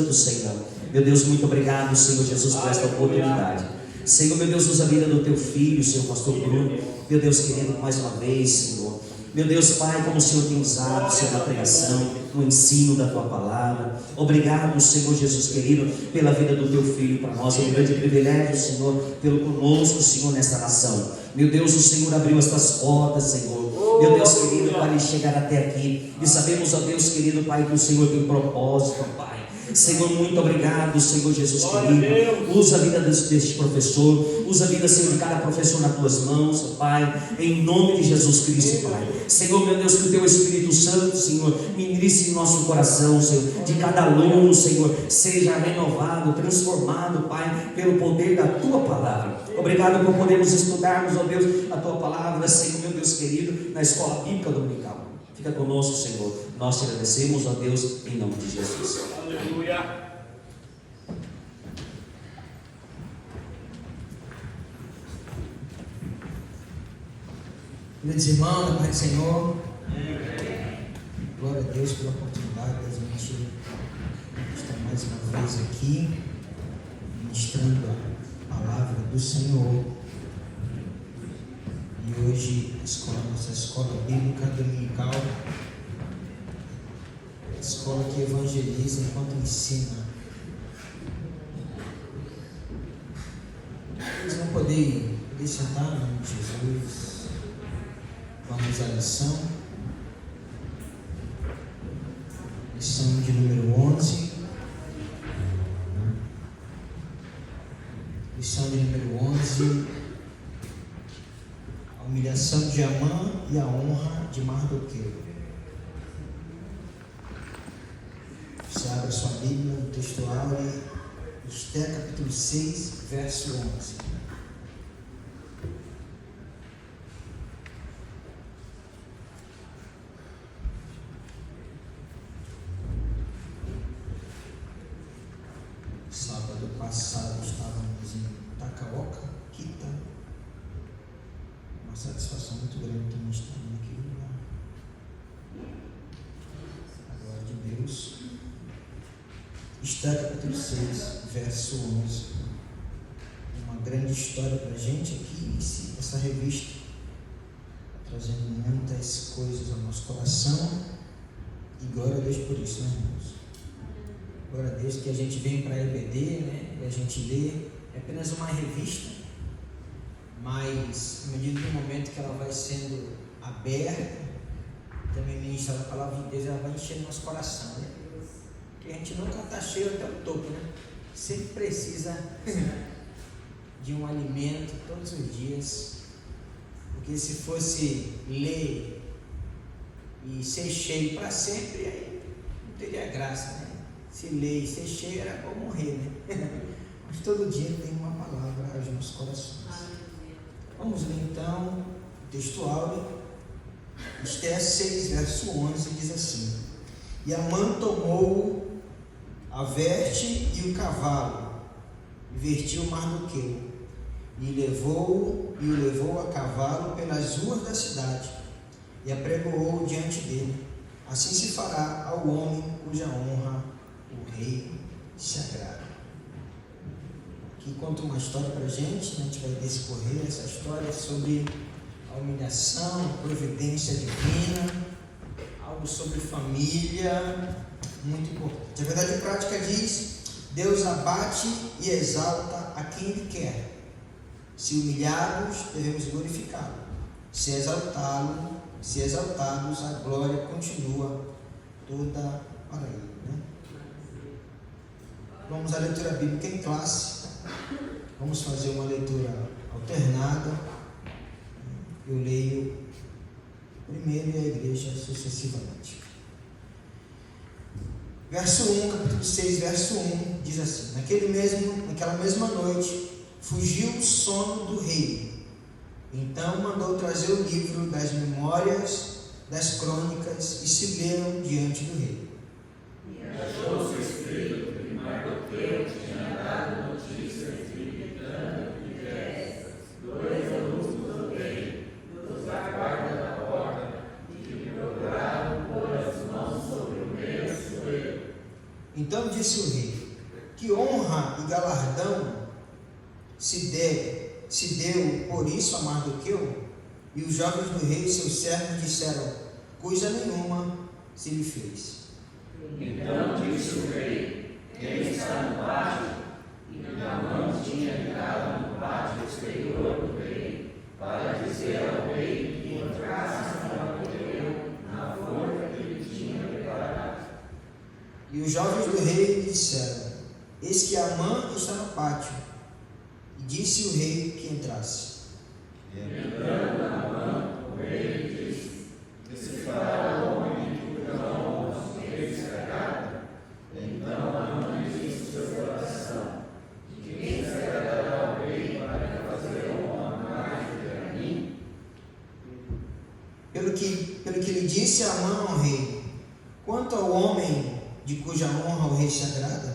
do Senhor. Meu Deus, muito obrigado, Senhor Jesus, por esta oportunidade. Senhor, meu Deus, usa a vida do teu filho, Senhor pastor Bruno. Meu Deus querido, mais uma vez, Senhor. Meu Deus, Pai, como o Senhor tem usado, Senhor, na pregação, no ensino da tua palavra. Obrigado, Senhor Jesus querido, pela vida do teu filho para nós. É um grande privilégio, Senhor, pelo conosco, Senhor, nesta nação. Meu Deus, o Senhor abriu estas portas, Senhor. Meu Deus querido, para ele chegar até aqui. E sabemos, ó Deus querido, Pai, que o Senhor tem propósito, Pai. Senhor, muito obrigado, Senhor Jesus querido. Usa a vida deste professor, usa a vida, Senhor, de cada professor nas tuas mãos, Pai, em nome de Jesus Cristo, Pai. Senhor, meu Deus, que o teu Espírito Santo, Senhor, ministre em nosso coração, Senhor, de cada aluno, Senhor, seja renovado, transformado, Pai, pelo poder da tua palavra. Obrigado por podermos estudarmos, ó Deus, a tua palavra, Senhor, meu Deus querido, na escola bíblica dominical. Fica conosco, Senhor. Nós te agradecemos, ó Deus, em nome de Jesus. Aleluia. Queridos irmãos, da paz do Senhor, glória a Deus pela oportunidade de a gente estar mais uma vez aqui, ministrando a palavra do Senhor. E hoje, nossa escola bíblica dominical, a escola que evangeliza enquanto ensina. Vocês vão poder sentar no nome de Jesus. Vamos à lição. Lição de número 11. Lição de número 11. A humilhação de Amã e a honra de Mardoqueu. Você abre a sua Bíblia no texto áureo, Esté capítulo 6, verso 11. Sábado passado estávamos em Takaoka, Kita. Uma satisfação muito grande também estar naquele lugar. A glória de Deus. Esté capítulo 6, verso 11. Uma grande história para a gente aqui, essa revista, trazendo muitas coisas ao nosso coração. E glória a Deus por isso, né, irmãos? Glória a Deus que a gente vem para a EBD, né? E a gente lê, é apenas uma revista, mas à medida do momento que ela vai sendo aberta, também ministrada a palavra de Deus, ela vai enchendo nosso coração, né? Porque a gente nunca está cheio até o topo, né? Sempre precisa de um alimento todos os dias, porque se fosse ler e ser cheio para sempre, aí não teria graça, né? Se ler e ser cheio era bom morrer, né? Mas todo dia tem uma palavra aos nossos corações. Vamos ler então o texto áureo. Esté 6, verso 11, diz assim: E Amã tomou a veste e o cavalo, e vestiu Mardoqueu, e o levou a cavalo pelas ruas da cidade, e apregoou diante dele. Assim se fará ao homem cuja honra o rei se agrada. Aqui conta uma história para a gente vai discorrer essa história sobre a humilhação, a providência divina, algo sobre família, muito importante. A verdade prática diz: Deus abate e exalta a quem Ele quer. Se humilhados, devemos glorificá-lo. Se exaltados, a glória continua toda para Ele. Vamos à leitura bíblica em classe. Vamos fazer uma leitura alternada. Eu leio primeiro e a igreja sucessivamente. Verso 1, capítulo 6, verso 1, diz assim: Naquela mesma noite, fugiu o sono do rei. Então mandou trazer o livro das memórias das crônicas e se leram diante do rei. E achou-se escrito que Mardoqueu tinha dado notícias gritando diversas, dois eunucos do rei, dos da guarda da porta, e que procuraram pôr as mãos sobre o meu joelho. Então disse o rei: Que honra e galardão se deu por isso a Mardoqueu? E os jovens do rei, seus servos, disseram: coisa nenhuma se lhe fez. Então disse o rei: quem está no pátio? E Amã tinha entrado no pátio exterior do rei, para dizer ao rei que entrasse Mardoqueu na forca que ele tinha preparado. E os jovens do rei lhe disseram: eis que Amã está no pátio. E disse o rei que entrasse. Entrando Amã, o rei disse: se fará o homem cuja honra o rei se agrada? Então Amã disse no seu coração: de quem se agradará o rei para fazer honra mais do que a mim? Pelo que lhe disse Amã ao rei: quanto ao homem de cuja honra o rei se agrada,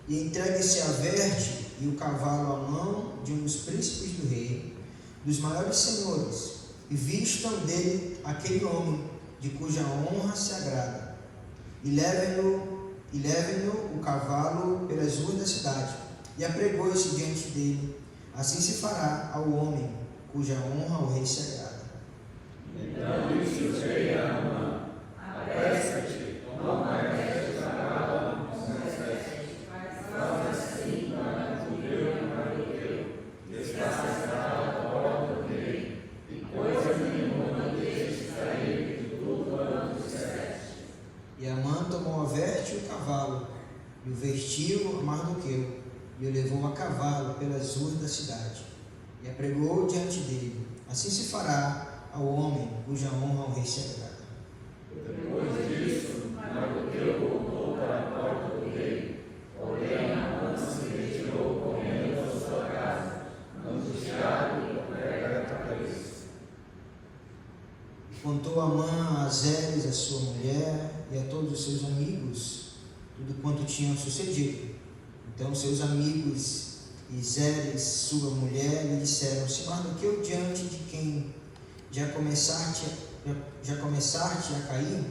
e entregue-se a verte e o cavalo à mão de um dos príncipes do rei, dos maiores senhores, e vistam dele aquele homem de cuja honra se agrada, e levem-no o cavalo pelas ruas da cidade, e apregou-se diante dele. Assim se fará ao homem cuja honra o rei se agrada. Então disse o rei a Amã: apressa-te, toma este cavalo com sete, faz assim para Mardoqueu, está sentado à porta do rei, e coisa nenhuma deixe sair de tudo quanto disseste. E Amã tomou a verte e o cavalo, e o vestiu a Mardoqueu, e o levou a cavalo pelas ruas da cidade, e apregou diante dele. Assim se fará ao homem cuja honra o rei se agrada. Depois disso, Mardoqueu voltou para a porta do rei, porém Amã se retirou correndo à sua casa, angustiado e com pedra na cabeça. E contou Amã a Zeres, a sua mulher, e a todos os seus amigos, tudo quanto tinha sucedido. Então seus amigos e Zeres, sua mulher, lhe disseram: se Mardoqueu, diante de quem já começaste a cair,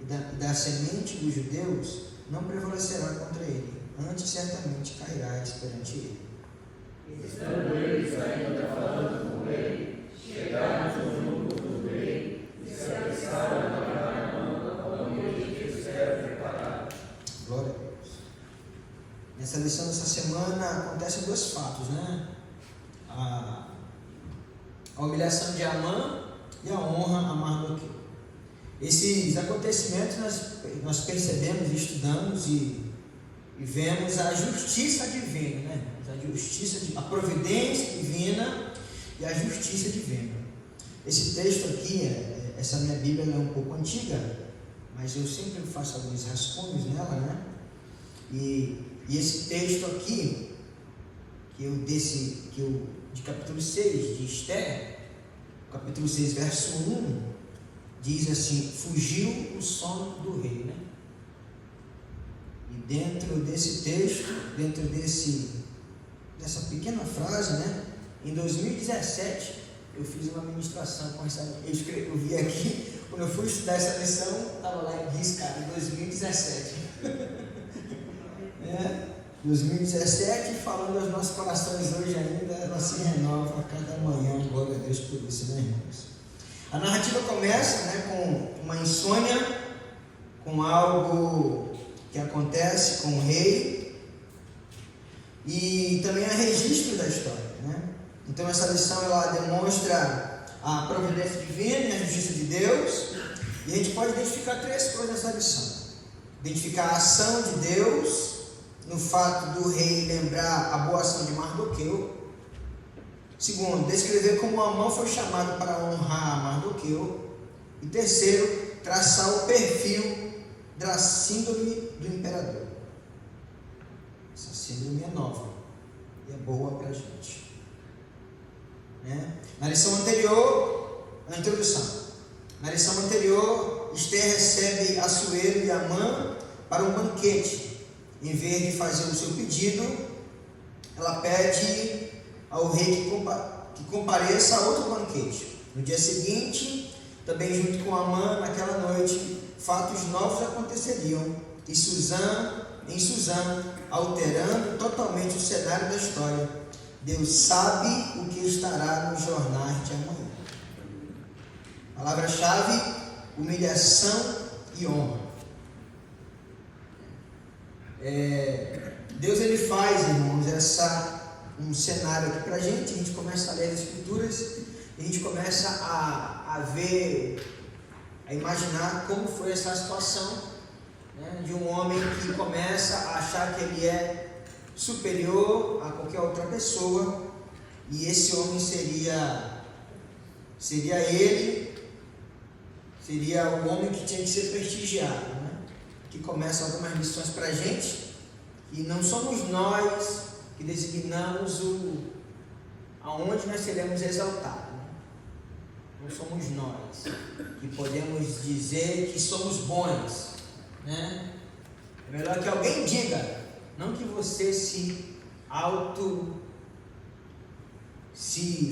e da semente dos judeus, não prevalecerá contra ele, antes certamente cairás perante ele. Estando eles ainda falando com o rei, chegaram os eunucos do rei e se apressaram a levar Amã ao ambiente que estava preparado. Glória a Deus. Nessa lição dessa semana acontecem dois fatos, né? A humilhação de Amã e a honra a Mardoqueu. Esses acontecimentos nós percebemos, estudamos e vemos a justiça divina, né? A providência divina e a justiça divina. Esse texto aqui, essa minha Bíblia é um pouco antiga, mas eu sempre faço alguns rascunhos nela, né? E esse texto aqui, de capítulo 6 de Esther, capítulo 6, verso 1, diz assim: fugiu o sono do rei, né? E dentro desse texto, dessa pequena frase, né? Em 2017, eu fiz uma ministração com essa. Eu vi aqui, quando eu fui estudar essa lição, estava lá em riscado, em 2017. 2017, falando aos nossos corações hoje ainda, ela se renova a cada manhã. Glória a Deus por isso, né, irmãos? A narrativa começa, né, com uma insônia, com algo que acontece com o rei, e também há registro da história, né? Então essa lição ela demonstra a providência divina e a justiça de Deus, e a gente pode identificar três coisas nessa lição: identificar a ação de Deus no fato do rei lembrar a boa ação de Mardoqueu. Segundo, descrever como Amã foi chamado para honrar Mardoqueu. E terceiro, traçar o perfil da síndrome do imperador. Essa síndrome é nova e é boa para a gente, né? Na lição anterior, na introdução, na lição anterior, Esther recebe Assuero e Amã para um banquete. em vez de fazer o seu pedido, ela pede ao rei que compareça a outro banquete. No dia seguinte, também junto com Amã, naquela noite, fatos novos aconteceriam em Suzã, alterando totalmente o cenário da história. Deus sabe o que estará nos jornais de amanhã. Palavra-chave: humilhação e honra. Deus ele faz, irmãos, um cenário aqui para a gente começa a ler as Escrituras e a gente começa a ver, a imaginar como foi essa situação, né, de um homem que começa a achar que ele é superior a qualquer outra pessoa, e esse homem seria o homem que tinha que ser prestigiado, né? Que começa algumas lições para a gente, e não somos nós que designamos aonde nós seremos exaltados, né? Não somos nós que podemos dizer que somos bons, né? É melhor que alguém diga, não que você se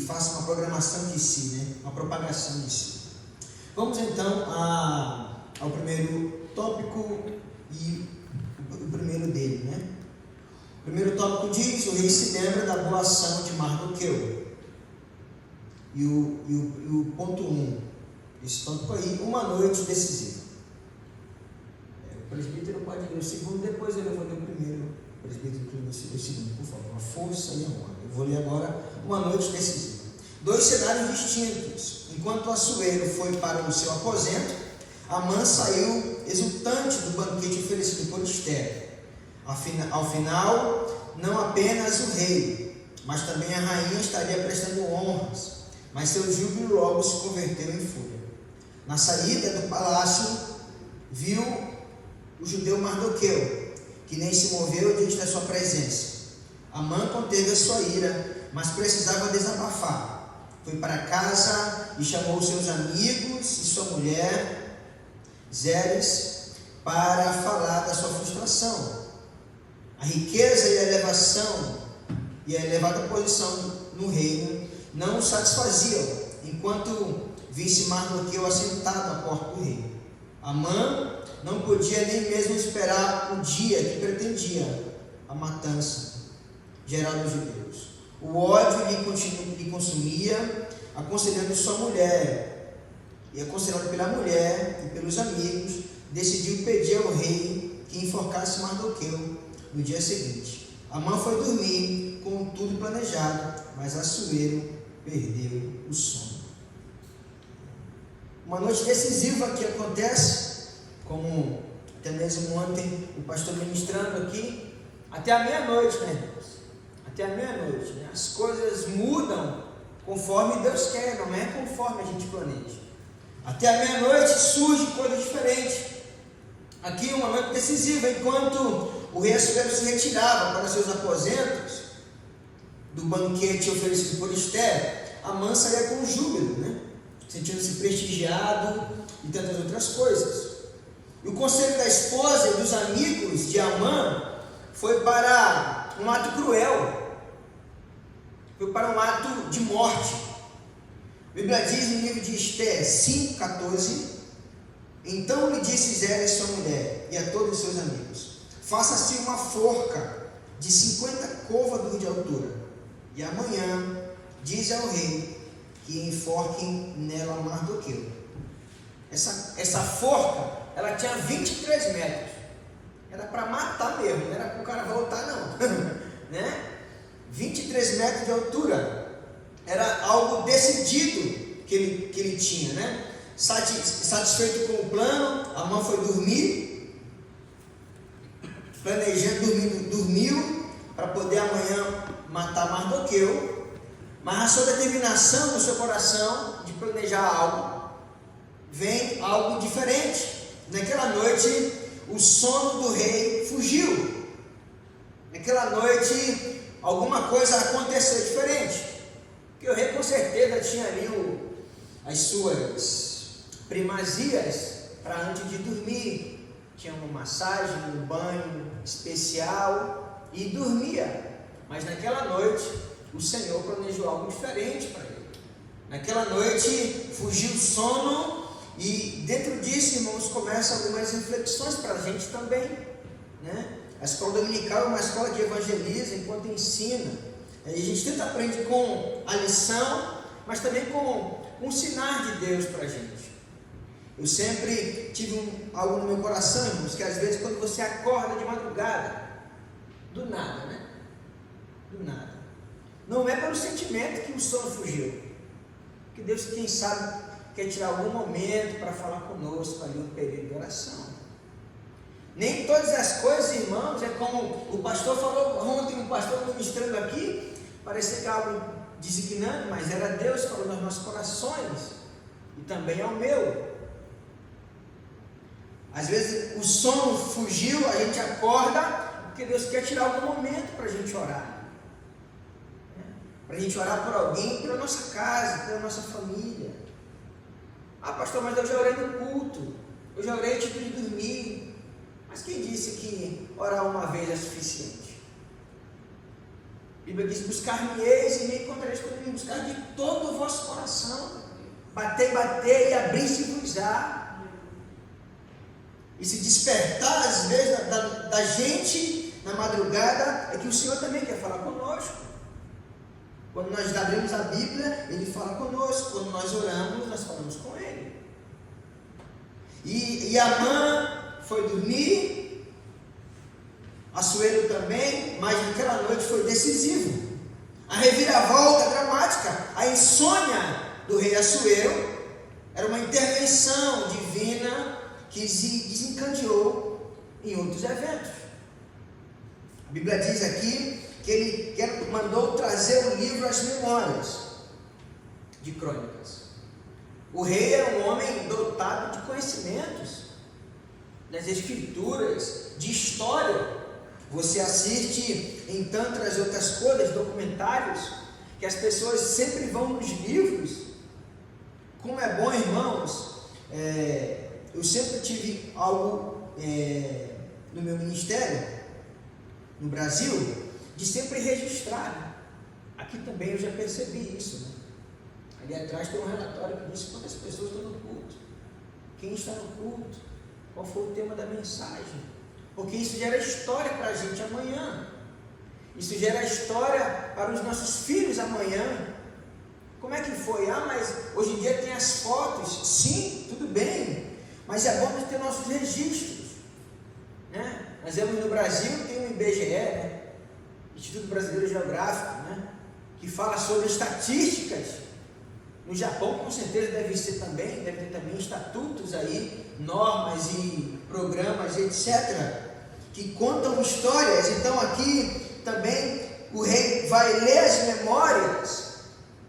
faça uma programação de si, né? Uma propagação de si. Vamos então ao primeiro tópico e o primeiro dele, né? O primeiro tópico diz: o rei se lembra da boa ação de Mardoqueu. E o ponto 1, esse tópico aí, uma noite decisiva. O presbítero pode ler o segundo, depois eu vou ler o primeiro. O presbítero que lê o segundo, por favor. A força e a honra. Eu vou ler agora uma noite decisiva. 2 cenários distintos. Enquanto Assuero foi para o seu aposento, Amã saiu exultante do banquete oferecido por Esther. Ao final, não apenas o rei, mas também a rainha estaria prestando honras, mas seu júbilo logo se converteu em fúria. Na saída do palácio, viu o judeu Mardoqueu, que nem se moveu diante da sua presença. Amã conteve a sua ira, mas precisava desabafar. Foi para casa e chamou seus amigos e sua mulher, Zeres, para falar da sua frustração. A riqueza e a elevação e a elevada posição no reino não o satisfaziam, enquanto visse Mardoqueu assentado à porta do rei. Amã não podia nem mesmo esperar o dia que pretendia a matança geral dos judeus. O ódio lhe consumia, aconselhando sua mulher, e aconselhado pela mulher e pelos amigos, decidiu pedir ao rei que enforcasse Mardoqueu no dia seguinte. Amã foi dormir com tudo planejado, mas Assuero perdeu o sono. Uma noite decisiva que acontece, como até mesmo ontem o pastor ministrando aqui, até a meia-noite, né, irmãos? Até a meia-noite, né? As coisas mudam conforme Deus quer, não é conforme a gente planeja. Até a meia-noite surge coisa diferente. Aqui uma noite decisiva, enquanto o rei Assuero se retirava para seus aposentos do banquete oferecido por Esther, Amã saía com júbilo, né? Sentindo-se prestigiado e tantas outras coisas. E o conselho da esposa e dos amigos de Amã foi para um ato cruel, foi para um ato de morte. A Bíblia diz no livro de Esther 5,14: então lhe disse Zeres, sua mulher, e a todos os seus amigos: faça-se uma forca de 50 côvados de altura, e amanhã diz ao rei que enforquem nela Mardoqueu. Essa forca, ela tinha 23 metros. Era para matar mesmo, não era para o cara voltar não. Né? 23 metros de altura. Era algo decidido que ele tinha, né? Satisfeito com o plano, Amã foi dormir, planejando, dormiu para poder amanhã matar Mardoqueu, mas a sua determinação no seu coração de planejar algo, vem algo diferente. Naquela noite, o sono do rei fugiu. Naquela noite, alguma coisa aconteceu diferente, porque o rei com certeza tinha ali as suas primazias para antes de dormir. Tinha uma massagem, um banho, especial e dormia. Mas naquela noite, o Senhor planejou algo diferente para ele. Naquela noite, fugiu o sono e dentro disso, irmãos, começam algumas reflexões para a gente também, né? A escola dominical é uma escola que evangeliza enquanto ensina. A gente tenta aprender com a lição, mas também com um sinal de Deus para a gente. Eu sempre tive algo no meu coração, irmãos, que às vezes quando você acorda de madrugada, do nada, né? Do nada. Não é pelo sentimento que o sono fugiu. Que Deus, quem sabe, quer tirar algum momento para falar conosco ali, um período de oração. Nem todas as coisas, irmãos, é como o pastor falou ontem, o pastor ministrando aqui, parecia que algo designando, mas era Deus falando aos nossos corações, e também ao meu. Às vezes o sono fugiu, a gente acorda, porque Deus quer tirar algum momento para a gente orar. Para a gente orar por alguém, pela nossa casa, pela nossa família. Ah, pastor, mas eu já orei no culto, eu já orei antes de dormir. Mas quem disse que orar uma vez é suficiente? A Bíblia diz: buscar-me-eis e me encontrareis quando me buscar de todo o vosso coração. Batei e abri-se-vos-á. E se despertar às vezes da gente na madrugada, é que o Senhor também quer falar conosco. Quando nós abrimos a Bíblia, Ele fala conosco. Quando nós oramos, nós falamos com Ele. E Amã foi dormir, Assuero também, mas naquela noite foi decisivo. A reviravolta dramática, a insônia do rei Assuero, era uma intervenção divina que se desencadeou em outros eventos. A Bíblia diz aqui que ele mandou trazer o livro às memórias de Crônicas. O rei era um homem dotado de conhecimentos das escrituras, de história. Você assiste em tantas outras coisas, documentários, que as pessoas sempre vão nos livros. Como é bom, irmãos, eu sempre tive algo no meu ministério, no Brasil, de sempre registrar. Aqui também eu já percebi isso, né? Ali atrás tem um relatório que diz quantas pessoas estão no culto, quem está no culto, qual foi o tema da mensagem, porque isso gera história para a gente amanhã, isso gera história para os nossos filhos amanhã. Como é que foi? Ah, mas hoje em dia tem as fotos. Sim, tudo bem, mas é bom ter nossos registros, né? Nós vemos no Brasil, tem um IBGE, né? Instituto Brasileiro Geográfico, né? Que fala sobre estatísticas. No Japão, com certeza, deve ter também estatutos aí, normas e programas, etc., que contam histórias. Então aqui também o rei vai ler as memórias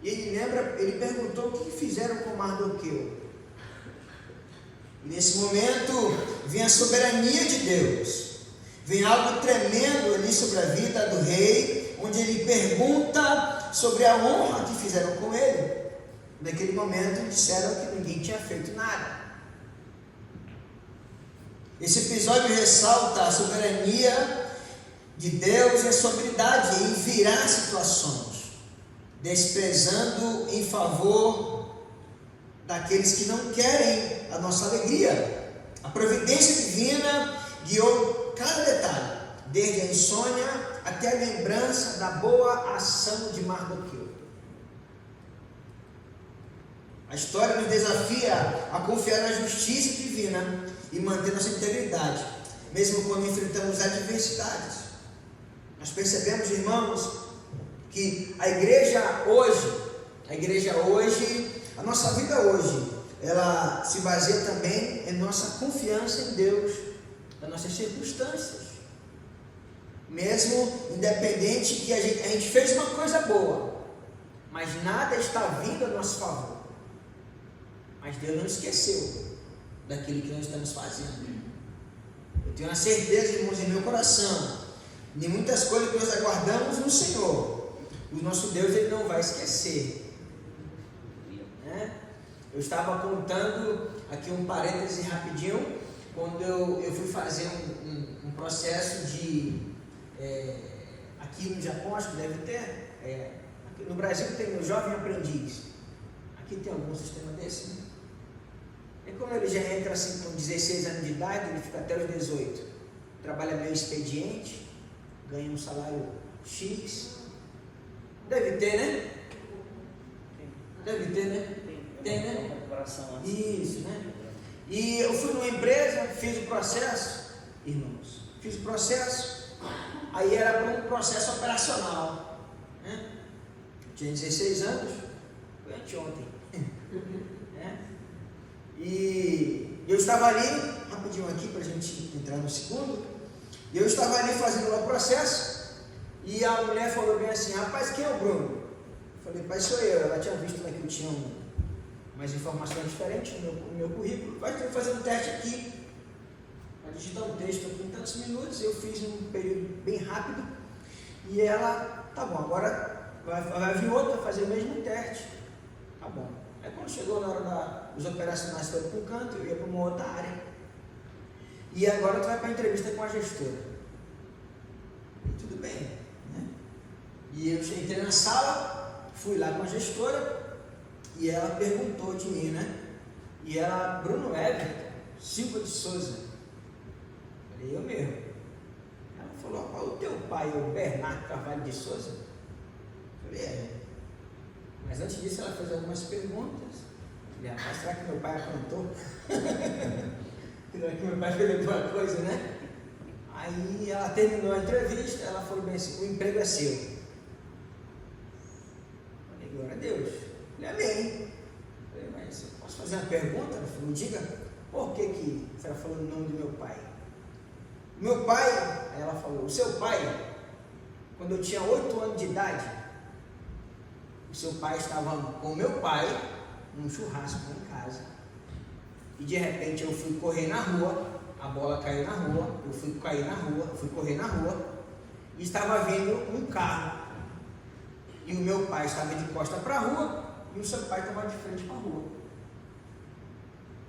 e ele perguntou o que fizeram com Mardoqueu. E nesse momento vem a soberania de Deus, vem algo tremendo ali sobre a vida do rei, onde ele pergunta sobre a honra que fizeram com ele. Naquele momento disseram que ninguém tinha feito nada. Esse episódio ressalta a soberania de Deus e a sua habilidade em virar situações, desprezando em favor daqueles que não querem a nossa alegria. A providência divina guiou cada detalhe, desde a insônia até a lembrança da boa ação de Mardoqueu. A história nos desafia a confiar na justiça divina e manter nossa integridade, mesmo quando enfrentamos adversidades. Nós percebemos, irmãos, que a igreja hoje, a nossa vida hoje, ela se baseia também em nossa confiança em Deus, nas nossas circunstâncias. Mesmo independente que a gente fez uma coisa boa, mas nada está vindo a nosso favor. Mas Deus não esqueceu daquilo que nós estamos fazendo. Eu tenho a certeza, irmãos, em meu coração, de muitas coisas que nós aguardamos no Senhor, o nosso Deus, Ele não vai esquecer, né? Eu estava contando aqui um parêntese rapidinho, quando eu fui fazer um processo de, aqui no Japão acho que deve ter, aqui no Brasil tem o jovem aprendiz, aqui tem algum sistema desse, né? E como ele já entra assim com 16 anos de idade, ele fica até os 18, trabalha meio expediente, ganha um salário X, deve ter, né? Deve ter, né? Tem, né? Isso, né? E eu fui numa empresa, fiz o processo, irmãos, aí era para um processo operacional, né? Tinha 16 anos, foi anteontem, né? E eu estava ali, rapidinho aqui para a gente entrar no segundo, e eu estava ali fazendo lá o processo, e a mulher falou bem assim: rapaz, quem é o Bruno? Eu falei: pai, sou eu. Ela tinha visto que eu tinha umas informações diferentes no meu currículo. Vai ter que fazer um teste aqui, vai digitar um texto aqui em tantos minutos. Eu fiz num período bem rápido, e ela: tá bom, agora vai vir outro para fazer o mesmo teste. Tá bom. Aí quando chegou na hora dos operacionais, foi para um canto, eu ia para uma outra área. E agora tu vai para a entrevista com a gestora. E tudo bem, né? E eu entrei na sala, fui lá com a gestora, e ela perguntou de mim, né? E ela: Bruno Everton Silva de Souza. Falei: eu mesmo. Ela falou: qual o teu pai, o Bernardo Carvalho de Souza? Falei: é. Mas antes disso ela fez algumas perguntas. Falei: rapaz, será que meu pai aprontou? Será que meu pai fez alguma coisa, né? Aí ela terminou a entrevista, ela falou bem assim: o emprego é seu. Falei: glória a Deus. Falei: amém. Falei: mas eu posso fazer uma pergunta? Ela falou: diga, por que você está falando o nome do meu pai? Meu pai, ela falou: o seu pai, quando eu tinha 8 anos de idade, o seu pai estava com o meu pai num churrasco lá em casa, e de repente eu fui correr na rua, a bola caiu na rua, eu fui correr na rua, e estava vindo um carro, e o meu pai estava de costa para a rua, e o seu pai estava de frente para a rua,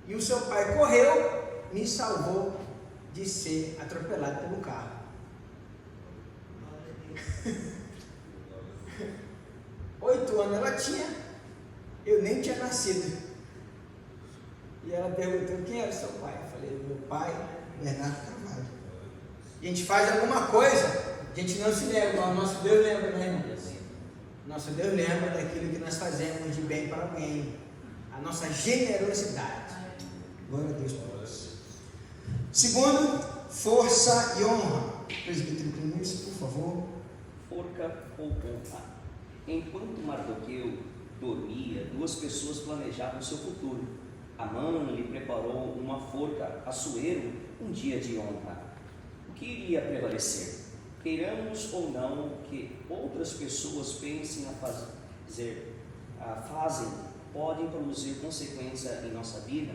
e o seu pai correu, me salvou de ser atropelado pelo carro. 8 anos ela tinha, eu nem tinha nascido. E ela perguntou: quem era o seu pai? Eu falei: meu pai, Bernardo Carvalho. A gente faz alguma coisa, a gente não se lembra, mas o nosso Deus lembra, né, irmão? Nosso Deus lembra daquilo que nós fazemos de bem para alguém, a nossa generosidade. Glória a Deus por isso. Segundo, força e honra. Presbítero Clemêncio, por favor. Forca ou honra. Enquanto Mardoqueu dormia, 2 pessoas planejavam seu futuro. Amã lhe preparou uma forca, Assuero, um dia de honra. O que iria prevalecer? Queiramos ou não que outras pessoas pensem fazem, podem produzir consequência em nossa vida.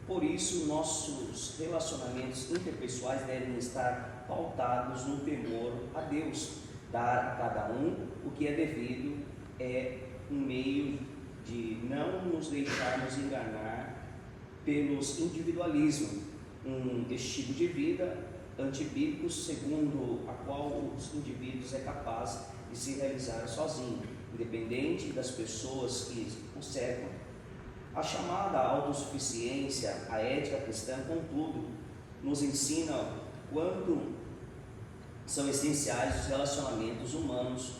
Por isso, nossos relacionamentos interpessoais devem estar pautados no temor a Deus. Dar a cada um o que é devido é um meio de não nos deixarmos enganar pelos individualismos, um estilo de vida antibíblico segundo a qual os indivíduos é capaz de se realizar sozinho, independente das pessoas que o cercam. A chamada autossuficiência, a ética cristã, contudo, nos ensina quanto são essenciais os relacionamentos humanos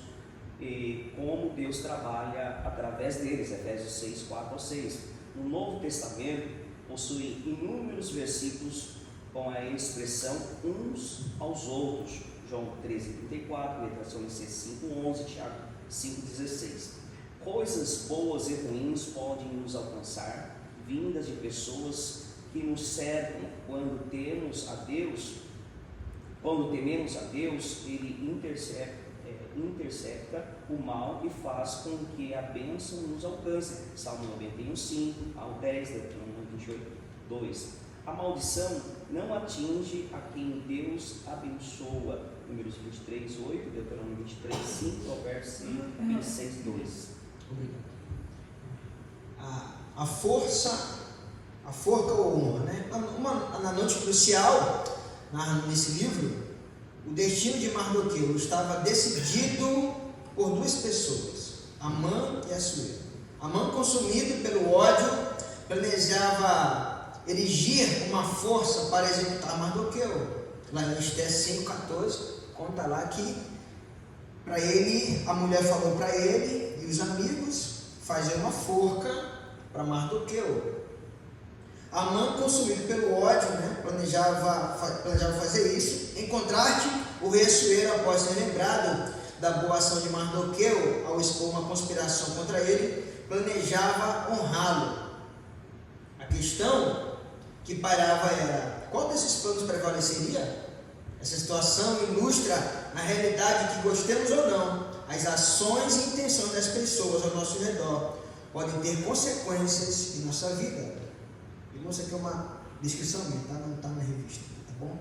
e como Deus trabalha através deles. Efésios 6, 4-6. No Novo Testamento possui inúmeros versículos com a expressão uns aos outros. João 13:34, Tessalonicenses 5:11, Tiago 5:16. Coisas boas e ruins podem nos alcançar, vindas de pessoas que nos cercam. Quando tememos a Deus, Ele intercepta o mal e faz com que a bênção nos alcance. Salmo 91:5 ao 10, Deuteronômio 28:2. A maldição não atinge a quem Deus abençoa. Números 23:8, Deuteronômio 23:5 ao verso 26:2. Obrigado. A forca ou honra, né? Na noite crucial, nesse livro, o destino de Mardoqueu estava decidido por duas pessoas, Amã e Assuero. Amã, consumido pelo ódio, planejava erigir uma força para executar Mardoqueu. Lá em Esther 5,14, conta lá que para ele, a mulher falou para ele e os amigos fazer uma forca para Mardoqueu. Amã, consumido pelo ódio, planejava fazer isso. Em contraste, o rei Assuero, após ser lembrado da boa ação de Mardoqueu ao expor uma conspiração contra ele, planejava honrá-lo. A questão que pairava era: qual desses planos prevaleceria? Essa situação ilustra a realidade que, gostemos ou não, as ações e intenções das pessoas ao nosso redor podem ter consequências em nossa vida. Isso aqui é uma descrição minha, tá? Não está na revista, tá bom?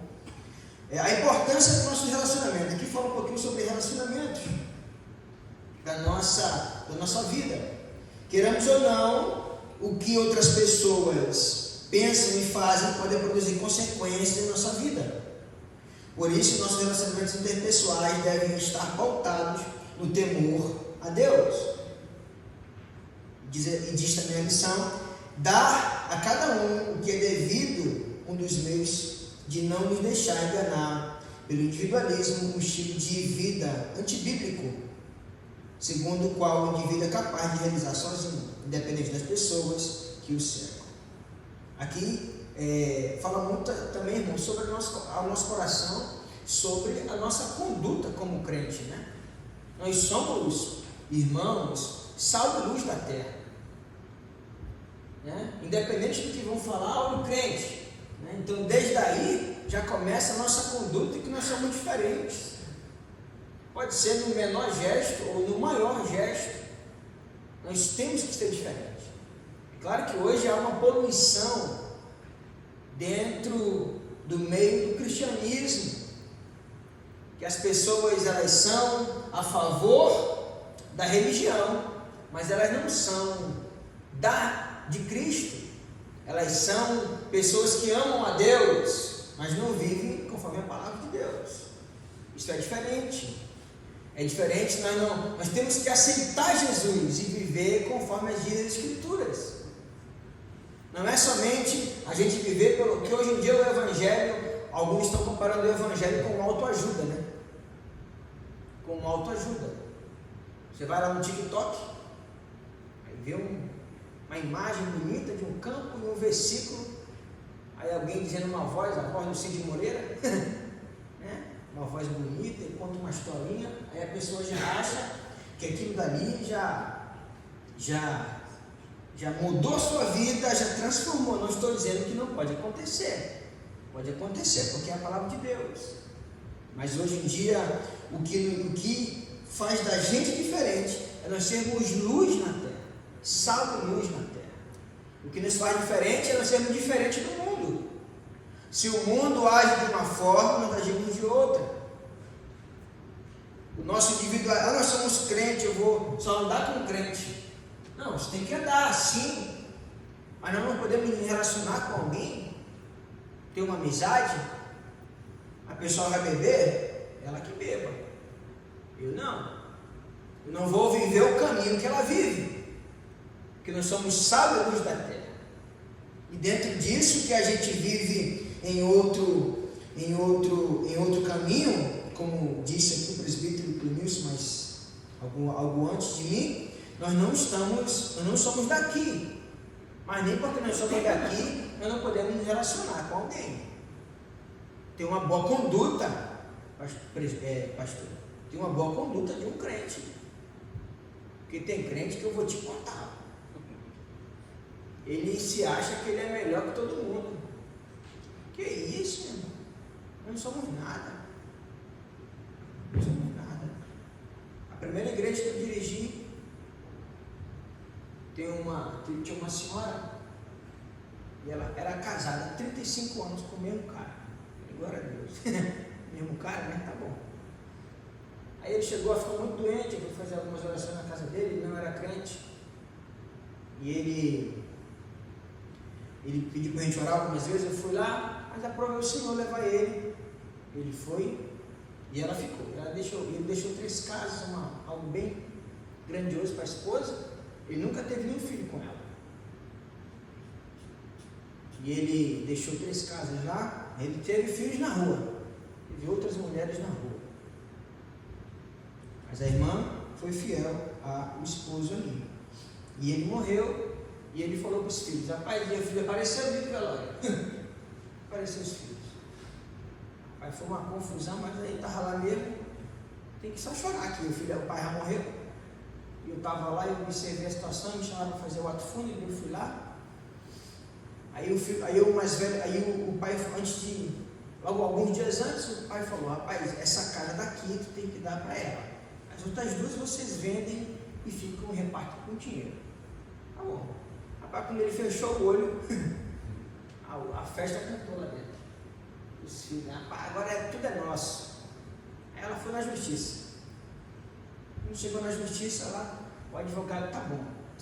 A importância do nosso relacionamento. Aqui fala um pouquinho sobre relacionamentos da nossa vida. Queremos ou não, o que outras pessoas pensam e fazem pode produzir consequências em nossa vida. Por isso, nossos relacionamentos interpessoais devem estar pautados no temor a Deus. E diz também a lição: dar a cada um o que é devido, um dos meios de não nos deixar enganar pelo individualismo, um estilo de vida antibíblico, segundo o qual o indivíduo é capaz de realizar sozinho, independente das pessoas que o cercam. Aqui fala muito também, irmão, sobre o nosso coração, sobre a nossa conduta como crente, né? Nós somos, irmãos, sal e luz da terra, né? Independente do que vão falar, o crente, né? Então, desde aí já começa a nossa conduta, que nós somos diferentes. Pode ser no menor gesto ou no maior gesto, nós temos que ser diferentes. É claro que hoje há uma poluição dentro do meio do cristianismo, que as pessoas elas são a favor da religião, mas elas não são de Cristo. Elas são pessoas que amam a Deus, mas não vivem conforme a palavra de Deus. Isso é diferente. É diferente, nós temos que aceitar Jesus e viver conforme as dias das Escrituras. Não é somente a gente viver pelo que hoje em dia o Evangelho, alguns estão comparando o Evangelho com autoajuda, né? Com autoajuda. Você vai lá no TikTok, aí vê uma imagem bonita de um campo e um versículo, aí alguém dizendo uma voz, a voz do Cid Moreira, né? Uma voz bonita, e conta uma historinha, aí a pessoa já acha que aquilo dali já mudou a sua vida, já transformou. Não estou dizendo que não pode acontecer. Pode acontecer, porque é a palavra de Deus. Mas hoje em dia, o que faz da gente diferente é nós sermos luz na terra, sal e luz na terra. O que nos faz diferente é nós sermos diferentes do mundo. Se o mundo age de uma forma, nós agimos de outra. O nosso individual, nós somos crentes, eu vou só andar com crente. Não, você tem que andar assim, mas nós não podemos nos relacionar com alguém, ter uma amizade. A pessoa vai beber, ela que beba. Eu não vou viver o caminho que ela vive, porque nós somos sal e luz da terra. E dentro disso que a gente vive em outro caminho, como disse aqui o presbítero Clemilson, mas algo antes de mim, nós não somos daqui, mas nem porque nós somos daqui, nós não podemos nos relacionar com alguém. Tem uma boa conduta, pastor, tem uma boa conduta de um crente, porque tem crente que eu vou te contar, ele se acha que ele é melhor que todo mundo. Que isso, irmão? Nós não somos nada. Não somos nada. A primeira igreja que eu dirigi, tinha uma senhora, e ela era casada há 35 anos com o mesmo cara. Glória a Deus. Mesmo cara, né? Tá bom. Aí ele chegou a ficar muito doente, eu fui fazer algumas orações na casa dele, ele não era crente. E ele pediu para a gente orar algumas vezes, eu fui lá, mas aprovei o Senhor levar ele. Ele foi, E ela ficou. Ele deixou 3 casas, algo bem grandioso para a esposa. Ele nunca teve nenhum filho com ela. E ele deixou 3 casas lá. Ele teve filhos na rua. Teve outras mulheres na rua. Mas a irmã foi fiel ao esposo ali. E ele morreu. E ele falou para os filhos: rapaz, minha filha apareceu ali no velório. Apareceu os filhos. Aí foi uma confusão, mas aí estava lá mesmo. Tem que só chorar aqui. O pai já morreu. E eu estava lá, eu observei a situação, me chamaram para fazer o ato fúnebre, eu fui lá. Aí o mais velho, aí o pai, logo alguns dias antes, o pai falou: rapaz, essa casa daqui tu tem que dar para ela. As outras 2 vocês vendem e ficam repartem com dinheiro. Tá bom. Rapaz, quando ele fechou o olho, a festa cantou lá dentro. Os filhos, rapaz, agora tudo é nosso. Aí ela foi na justiça. Quando chegou na justiça lá, o advogado: tá bom. A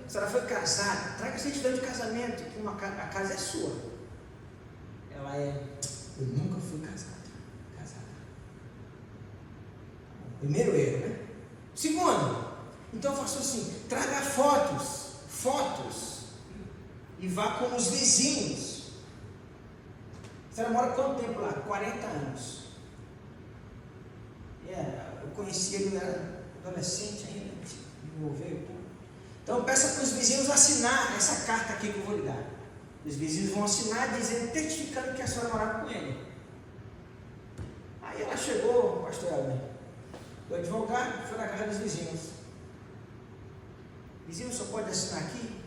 senhora foi casada, traga certidão de casamento, que a casa é sua. Ela eu nunca fui casada. Primeiro erro, né? Segundo, então eu faço assim: traga fotos, e vá com os vizinhos. A senhora mora quanto tempo lá? 40 anos. Eu conheci ele, era adolescente ainda, me envolveu. Então peça para os vizinhos assinar essa carta aqui que eu vou lhe dar. Os vizinhos vão assinar dizendo, testificando que a senhora morava com ele. Aí ela chegou, pastor Helder, do advogado, foi na casa dos vizinhos. Vizinho, só pode assinar aqui?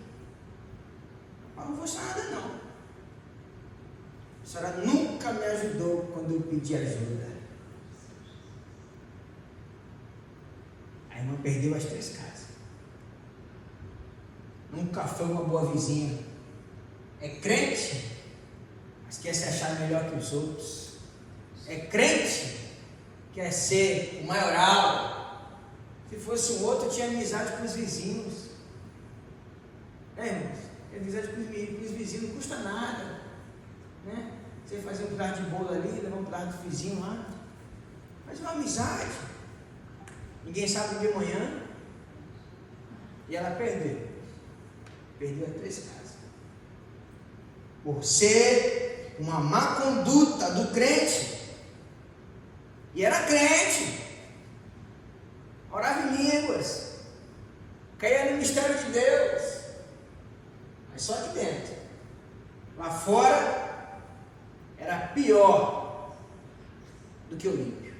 Eu não vou assinar nada não. A senhora nunca me ajudou quando eu pedi ajuda. A irmã perdeu as 3 casas. Nunca foi uma boa vizinha. É crente, mas quer se achar melhor que os outros. É crente, quer ser o maioral. Se fosse um outro, tinha amizade com os vizinhos. Irmãos? Amizade com os vizinhos não custa nada. Né? Você fazer um pedaço de bolo ali, levar um pedaço do vizinho lá. Faz uma amizade. Ninguém sabe de manhã. E ela perdeu. Perdeu as 3 casas. Por ser uma má conduta do crente. E era crente. Orava em línguas. Caía no mistério de Deus. Mas só aqui dentro. Lá fora era pior do que o ímpio.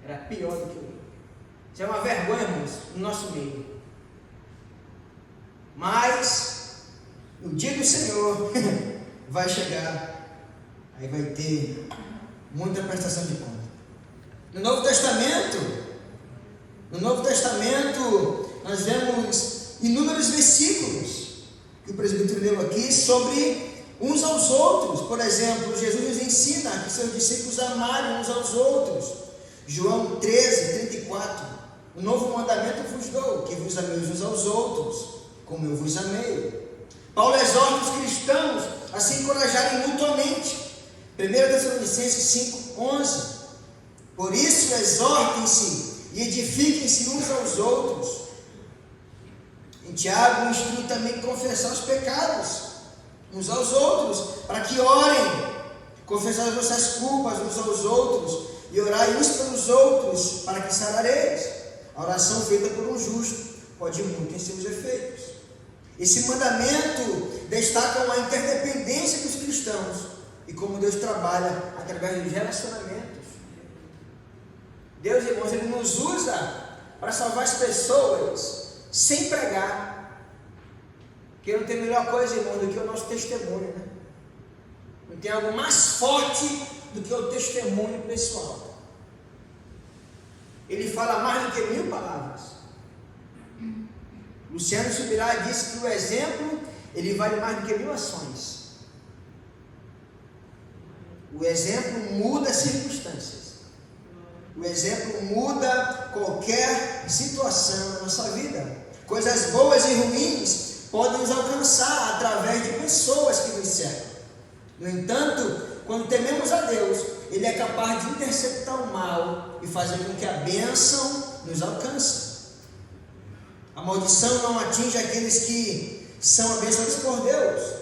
Era pior do que o ímpio. Isso é uma vergonha, irmãos, no nosso meio. Mas o dia do Senhor vai chegar. Aí vai ter muita prestação de conta. No Novo Testamento, nós vemos inúmeros versículos que o presbítero leu aqui sobre uns aos outros. Por exemplo, Jesus nos ensina que seus discípulos amarem uns aos outros. João 13:34. O novo mandamento vos dou, que vos ameis uns aos outros, como eu vos amei. Paulo exorta os cristãos a se encorajarem mutuamente. 1 Tessalonicenses 5:11. Por isso exortem-se e edifiquem-se uns aos outros. Em Tiago instrui também a confessar os pecados uns aos outros, para que orem, confessar as vossas culpas uns aos outros e orai uns pelos outros, para que sarareis. A oração feita por um justo pode muito em seus efeitos. Esse mandamento destaca uma interdependência dos cristãos e como Deus trabalha através dos relacionamentos. Deus, irmãos, Ele nos usa para salvar as pessoas sem pregar. Porque não tem melhor coisa, irmão, do que o nosso testemunho, né? Não tem algo mais forte do que o testemunho pessoal. Ele fala mais do que 1000 palavras. Luciano Subirá disse que o exemplo, ele vale mais do que 1000 ações. O exemplo muda as circunstâncias. O exemplo muda qualquer situação na nossa vida. Coisas boas e ruins podem nos alcançar através de pessoas que nos cercam. No entanto, Quando tememos a Deus, Ele é capaz de interceptar o mal e fazer com que a bênção nos alcance. A maldição não atinge aqueles que são abençoados por Deus,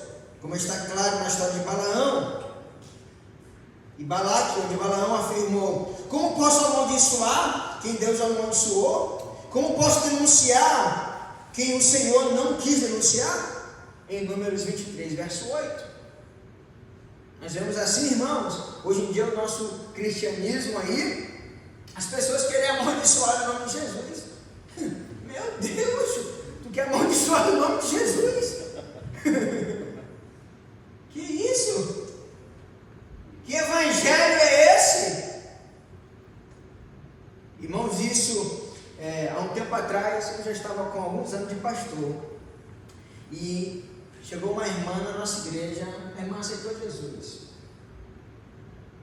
como está claro na história de Balaão e Balaque, onde Balaão afirmou: como posso amaldiçoar quem Deus amaldiçoou? Como posso denunciar quem o Senhor não quis denunciar? Em Números 23, verso 8. Nós vemos assim, irmãos, hoje em dia o nosso cristianismo aí, as pessoas querem amaldiçoar o nome de Jesus. Meu Deus, tu quer amaldiçoar o nome de Jesus? Que isso? Que evangelho é esse? Irmãos, isso, há um tempo atrás, eu já estava com alguns anos de pastor, e chegou uma irmã na nossa igreja, a irmã aceitou Jesus.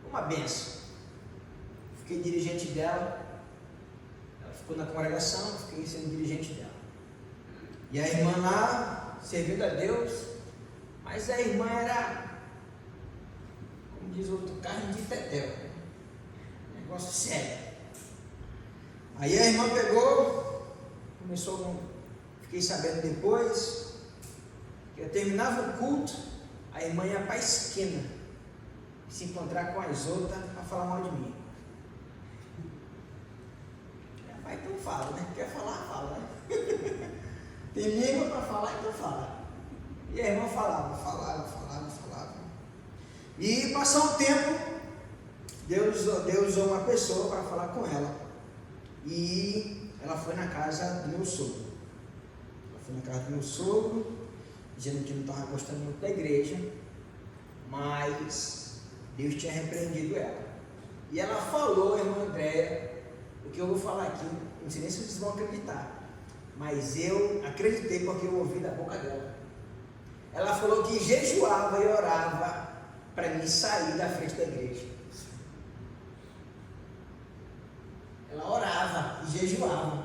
Uma benção. Fiquei dirigente dela, ela ficou na congregação, fiquei sendo dirigente dela. E a irmã lá, servindo a Deus, mas a irmã era, como diz o outro, carne de tetel, negócio sério. Aí a irmã pegou, começou, fiquei sabendo depois, que eu terminava o culto, a irmã ia para a esquina, se encontrar com as outras para falar mal de mim. Mas então fala, né? Quer falar, fala, né? Tem língua para falar, então fala. E a irmã falava. E passou um tempo, Deus usou uma pessoa para falar com ela. E ela foi na casa do meu sogro. Dizendo que não estava gostando muito da igreja, mas Deus tinha repreendido ela. E ela falou, irmã Andréia, o que eu vou falar aqui, não sei nem se vocês vão acreditar, mas eu acreditei porque eu ouvi da boca dela. Ela falou que jejuava e orava para mim sair da frente da igreja. Ela orava e jejuava.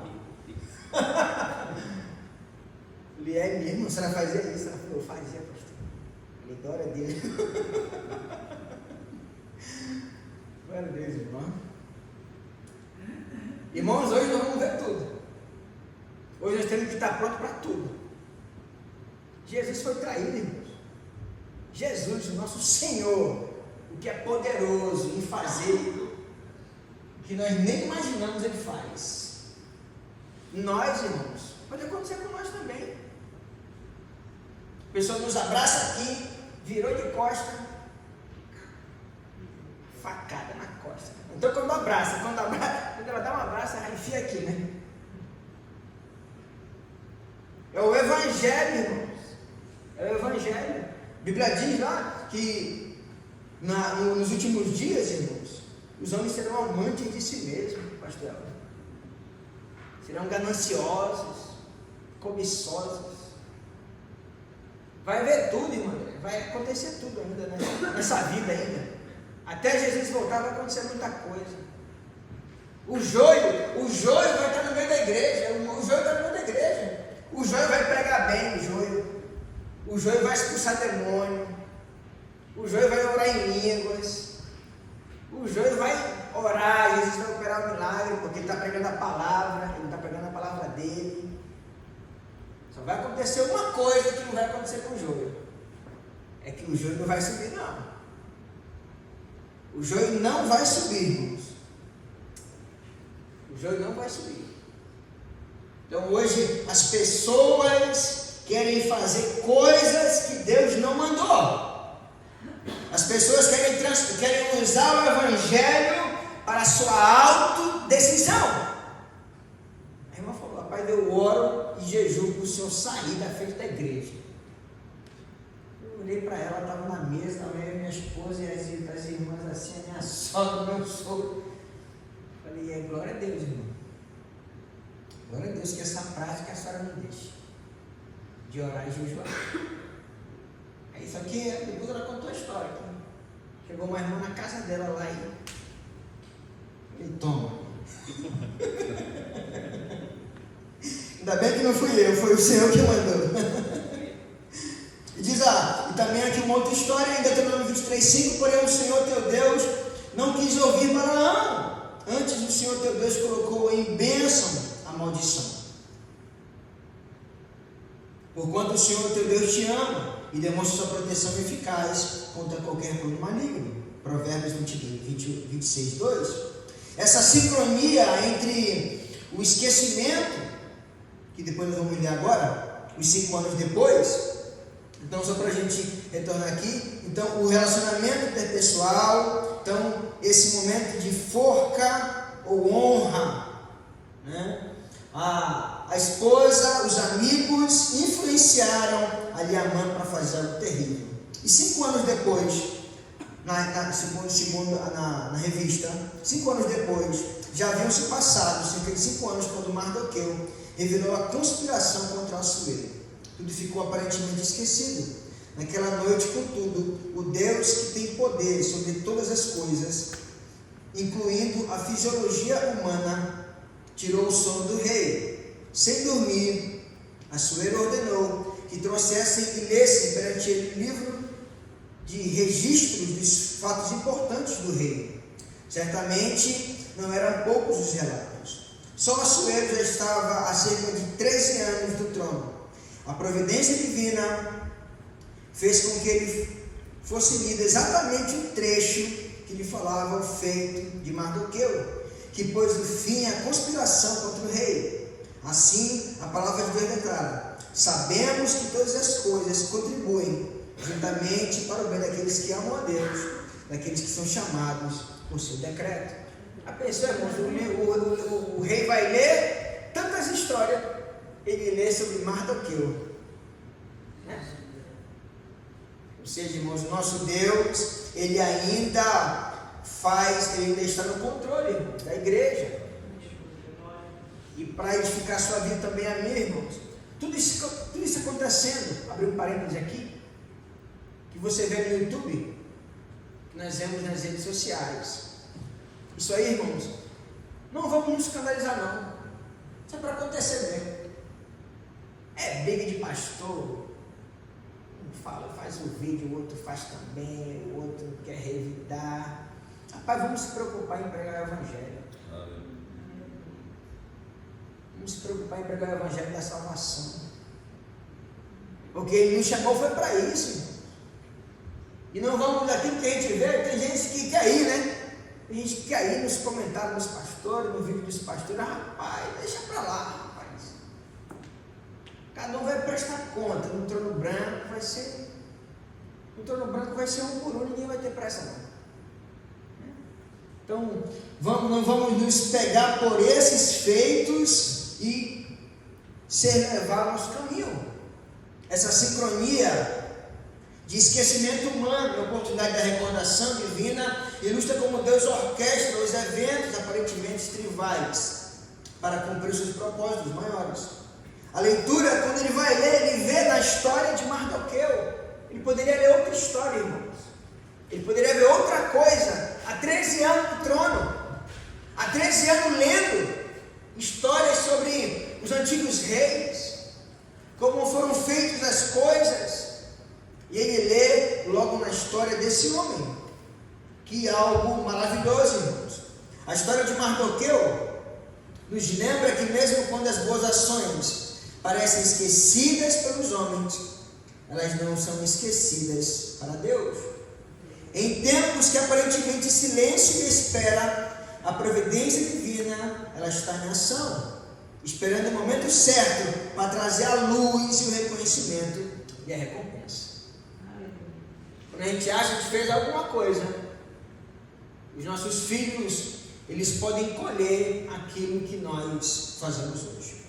Falei, é mesmo? Você não fazia isso? Ela falou, eu fazia, pastor. Falei, glória a Deus. Glória a Deus, irmão. Irmãos, hoje nós vamos ver tudo. Hoje nós temos que estar prontos para tudo. Jesus foi traído, irmãos. Jesus, o nosso Senhor, o que é poderoso em fazer o que nós nem imaginamos, Ele faz. Nós, irmãos, pode acontecer com nós também. A pessoa nos abraça aqui, virou de costa, facada na costa. Então quando ela dá um abraço, ela enfia aqui, né? É o Evangelho, irmãos. É o Evangelho. A Bíblia diz lá que nos últimos dias, irmãos, os homens serão amantes de si mesmos, pastor Elton. Serão gananciosos, cobiçosos. Vai ver tudo, irmão. Vai acontecer tudo ainda, né? Nessa vida ainda. Até Jesus voltar vai acontecer muita coisa. O joio vai estar no meio da igreja. O joio está no meio da igreja. O joio vai pregar bem, o joio vai expulsar demônio. O joio vai orar em línguas. O joio vai orar, Jesus vai operar o milagre, porque ele está pregando a palavra, ele está pregando a palavra dele. Só vai acontecer uma coisa que não vai acontecer com o joio. É que o joio não vai subir, não. O joio não vai subir, irmãos. O joio não vai subir. Então hoje as pessoas querem fazer coisas que Deus não mandou. As pessoas querem usar o Evangelho para a sua autodecisão. A irmã falou, rapaz, eu oro e jejuo para o senhor sair da frente da igreja. Eu olhei para ela, estava na mesa, estava eu, minha esposa e as irmãs assim, a minha sogra, meu sogro. Falei, glória a Deus, irmão. Glória a Deus que essa prática a senhora me deixa de orar e jejuar. Aí só que depois ela contou a história. Chegou uma irmã na casa dela lá e falei, toma. Ainda bem que não fui eu, foi o Senhor que mandou. E diz, e também aqui uma outra história em Deuteronômio 23:5, porém o Senhor teu Deus não quis ouvir Balaão. Antes o Senhor teu Deus colocou em bênção a maldição. Porquanto o Senhor teu Deus te ama e demonstra sua proteção eficaz contra qualquer plano maligno. Provérbios 26:2. Essa sincronia entre o esquecimento, que depois nós vamos ler agora, os 5 anos depois. Então, só para a gente retornar aqui, então o relacionamento interpessoal, então esse momento de forca ou honra, né? A esposa, os amigos influenciaram ali Amã para fazer algo terrível. E 5 anos depois, na revista, 5 anos depois, já haviam se passado cerca de 5 anos quando Mardoqueu revelou a conspiração contra Assuero. Tudo ficou aparentemente esquecido. Naquela noite, contudo, o Deus que tem poder sobre todas as coisas, incluindo a fisiologia humana, tirou o sono do rei. Sem dormir, Assuero ordenou que trouxessem e lessem perante ele o livro de registros dos fatos importantes do rei. Certamente não eram poucos os relatos. Só Assuero já estava há cerca de 13 anos do trono. A providência divina fez com que ele fosse lido exatamente o trecho que lhe falava o feito de Mardoqueu, que pôs no fim a conspiração contra o rei. Assim, a palavra de Deus declara: sabemos que todas as coisas contribuem juntamente para o bem daqueles que amam a Deus, daqueles que são chamados por seu decreto. A pessoa, irmãos, o rei vai ler tantas histórias, ele lê sobre Mardoqueu, né? Ou seja, irmãos, o nosso Deus, ele ainda está no controle da igreja. E para edificar sua vida também a minha, irmãos. Tudo isso acontecendo, abrir um parênteses aqui, que você vê no YouTube, que nós vemos nas redes sociais. Isso aí, irmãos, não vamos nos escandalizar não. Isso é para acontecer mesmo. É briga de pastor. Um faz o vídeo, o outro faz também, o outro quer revidar. Rapaz, vamos se preocupar em pregar o evangelho. Vamos se preocupar em pregar o evangelho da salvação. Porque ele nos chamou foi para isso, irmão. E não vamos daquilo que a gente vê, tem gente que quer ir, né? Tem gente que quer ir nos comentários dos pastores, no vídeo dos pastores. Rapaz, deixa para lá, rapaz. Cada um vai prestar conta. No trono branco vai ser um por um, ninguém vai ter pressa não. Então, não vamos nos pegar por esses feitos e ser levar ao nosso caminho. Essa sincronia de esquecimento humano, a oportunidade da recordação divina, ilustra como Deus orquestra os eventos aparentemente tribais para cumprir os seus propósitos maiores. A leitura, quando ele vai ler, ele vê na história de Mardoqueu. Ele poderia ler outra história, irmãos. Ele poderia ver outra coisa. Há 13 anos no trono, há 13 anos lendo histórias sobre os antigos reis, como foram feitas as coisas. E ele lê logo na história desse homem, que é algo maravilhoso, irmãos. A história de Mardoqueu nos lembra que mesmo quando as boas ações parecem esquecidas pelos homens, elas não são esquecidas para Deus. Em tempos que aparentemente silêncio e espera, a providência divina, ela está em ação, esperando o momento certo para trazer a luz e o reconhecimento e a recompensa. Quando a gente acha que fez alguma coisa, os nossos filhos, eles podem colher aquilo que nós fazemos hoje.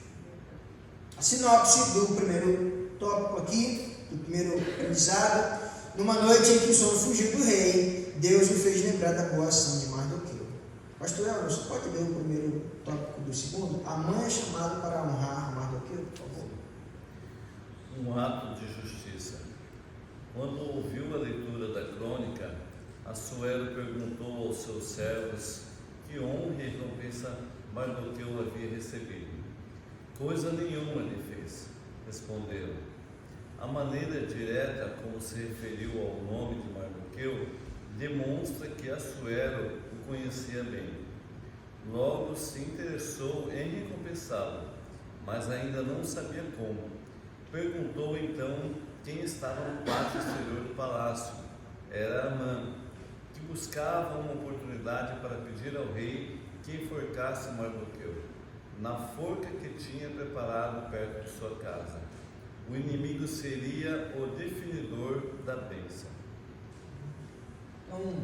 A sinopse do primeiro tópico aqui, do primeiro aprendizado: numa noite em que o sono fugiu do rei, Deus o fez lembrar da boa ação de Mardoqueu. Pastor Elton, você pode ler o primeiro tópico do segundo? Amã é chamado para honrar Mardoqueu, por favor. Um ato de justiça. Quando ouviu a leitura da crônica, Assuero perguntou aos seus servos que honra e recompensa Mardoqueu havia recebido. Coisa nenhuma lhe fez, responderam. A maneira direta como se referiu ao nome de Mardoqueu demonstra que Assuero o conhecia bem. Logo se interessou em recompensá-lo, mas ainda não sabia como. Perguntou então quem estava no pátio exterior do palácio. Era Amã, que buscava uma oportunidade para pedir ao rei que enforcasse Mardoqueu, na forca que tinha preparado perto de sua casa. O inimigo seria o definidor da bênção. Então,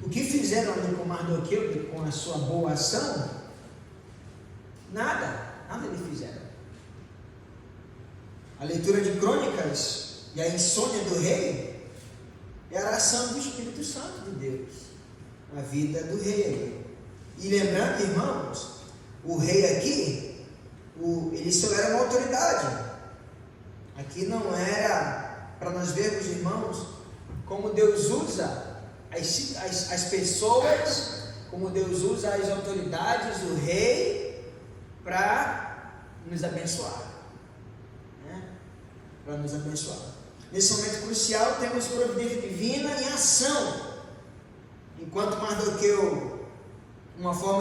o que fizeram ali com Mardoqueu, com a sua boa ação? Nada eles fizeram. A leitura de Crônicas e a insônia do rei era a ação do Espírito Santo de Deus na vida do rei. E lembrando, irmãos, o rei aqui, ele só era uma autoridade. Aqui não era para nós vermos, irmãos, como Deus usa as pessoas, como Deus usa as autoridades, o rei, para nos abençoar. Para nos abençoar. Nesse momento crucial, temos providência divina em ação. Enquanto Mardoqueu, uma forma